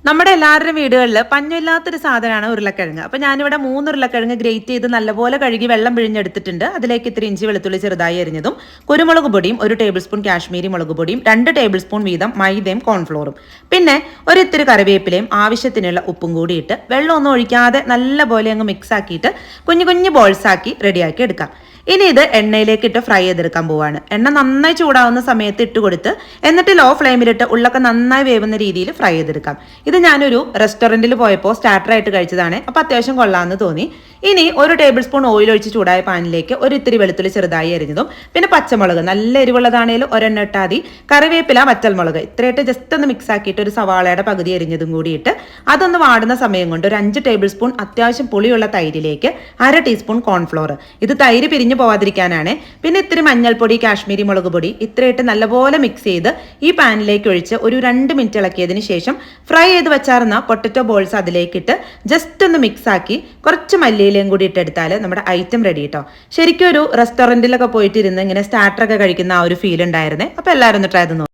നമ്മുടെ എല്ലാവരുടെയും വീടുകളിൽ പഞ്ഞമില്ലാത്തൊരു സാധനമാണ് ഉരുളക്കിഴങ്ങ്. അപ്പോൾ ഞാനിവിടെ 3 ഉരുളക്കിഴങ്ങ് ഗ്രേറ്റ് ചെയ്ത് നല്ലപോലെ കഴുകി വെള്ളം പിഴിഞ്ഞെടുത്തിട്ടുണ്ട്. അതിലേക്ക് ഇത്തിരി ഇഞ്ചി വെളുത്തുള്ളി ചെറുതായി അരിഞ്ഞതും കുരുമുളക് പൊടിയും 1 ടേബിൾ സ്പൂൺ കാശ്മീരി മുളക് പൊടിയും 2 ടേബിൾ സ്പൂൺ വീതം മൈദയും കോൺഫ്ലോറും പിന്നെ ഒരിത്തിരി കറിവേപ്പിലയും ആവശ്യത്തിനുള്ള ഉപ്പും കൂടി ഇട്ട് വെള്ളമൊന്നും ഒഴിക്കാതെ നല്ലപോലെ അങ്ങ് മിക്സ് ആക്കിയിട്ട് കുഞ്ഞു കുഞ്ഞു ബോൾസ് ആക്കി റെഡിയാക്കി എടുക്കാം. ഇനി ഇത് എണ്ണയിലേക്ക് ഇട്ട് ഫ്രൈ ചെയ്തെടുക്കാൻ പോവാണ്. എണ്ണ നന്നായി ചൂടാവുന്ന സമയത്ത് ഇട്ട് കൊടുത്ത് എന്നിട്ട് ലോ ഫ്ലെയിമിലിട്ട് ഉള്ളൊക്കെ നന്നായി വേവുന്ന രീതിയിൽ ഫ്രൈ ചെയ്തെടുക്കാം. ഇത് ഞാനൊരു റെസ്റ്റോറൻറ്റിൽ പോയപ്പോൾ സ്റ്റാർട്ടറായിട്ട് കഴിച്ചതാണ്. അപ്പോൾ അത്യാവശ്യം കൊള്ളാമെന്ന് തോന്നി. ഇനി 1 ടേബിൾ സ്പൂൺ ഓയിൽ ഒഴിച്ച് ചൂടായ പാനിലേക്ക് ഒരിത്തിരി വെളുത്തുള്ളി ചെറുതായി അരിഞ്ഞതും പിന്നെ പച്ചമുളക് നല്ല എരിവുള്ളതാണേലും ഒരെണ്ണ ഇട്ടാൽ മതി, കറിവേപ്പില വറ്റൽമുളക് ഇത്രയായിട്ട് ജസ്റ്റ് ഒന്ന് മിക്സ് ആക്കിയിട്ട് ഒരു സവാളയുടെ പകുതി അരിഞ്ഞതും കൂടി ഇട്ട് അതൊന്ന് വാടുന്ന സമയം കൊണ്ട് ഒരു 5 ടേബിൾ സ്പൂൺ അത്യാവശ്യം പുളിയുള്ള തൈരിലേക്ക് 1/2 ടീസ്പൂൺ കോൺഫ്ലോർ, ഇത് തൈര് പിരിഞ്ഞു പോവാതിരിക്കാനാണ്. പിന്നെ ഇത്തിരി മഞ്ഞൾപ്പൊടി കാശ്മീരി മുളക് പൊടി ഇത്രയായിട്ട് നല്ലപോലെ മിക്സ് ചെയ്ത് ഈ പാനിലേക്ക് ഒഴിച്ച് ഒരു 2 മിനിറ്റ് ഇളക്കിയതിന് ശേഷം ഫ്രൈ ചെയ്ത് വെച്ചാർന്ന പൊട്ടറ്റോ ബോൾസ് അതിലേക്കിട്ട് ജസ്റ്റ് ഒന്ന് മിക്സ് ആക്കി കുറച്ച് മല്ലിയിലയും കൂടി ഇട്ടെടുത്താൽ നമ്മുടെ ഐറ്റം റെഡി കേട്ടോ. ശരിക്കും ഒരു റെസ്റ്റോറൻറ്റിലൊക്കെ പോയിട്ടിരുന്ന് ഇങ്ങനെ സ്റ്റാർട്ടറൊക്കെ കഴിക്കുന്ന ആ ഒരു ഫീൽ ഉണ്ടായിരുന്നേ. അപ്പോൾ എല്ലാവരും ഒന്ന് ട്രൈ ചെയ്ത് നോക്കാം.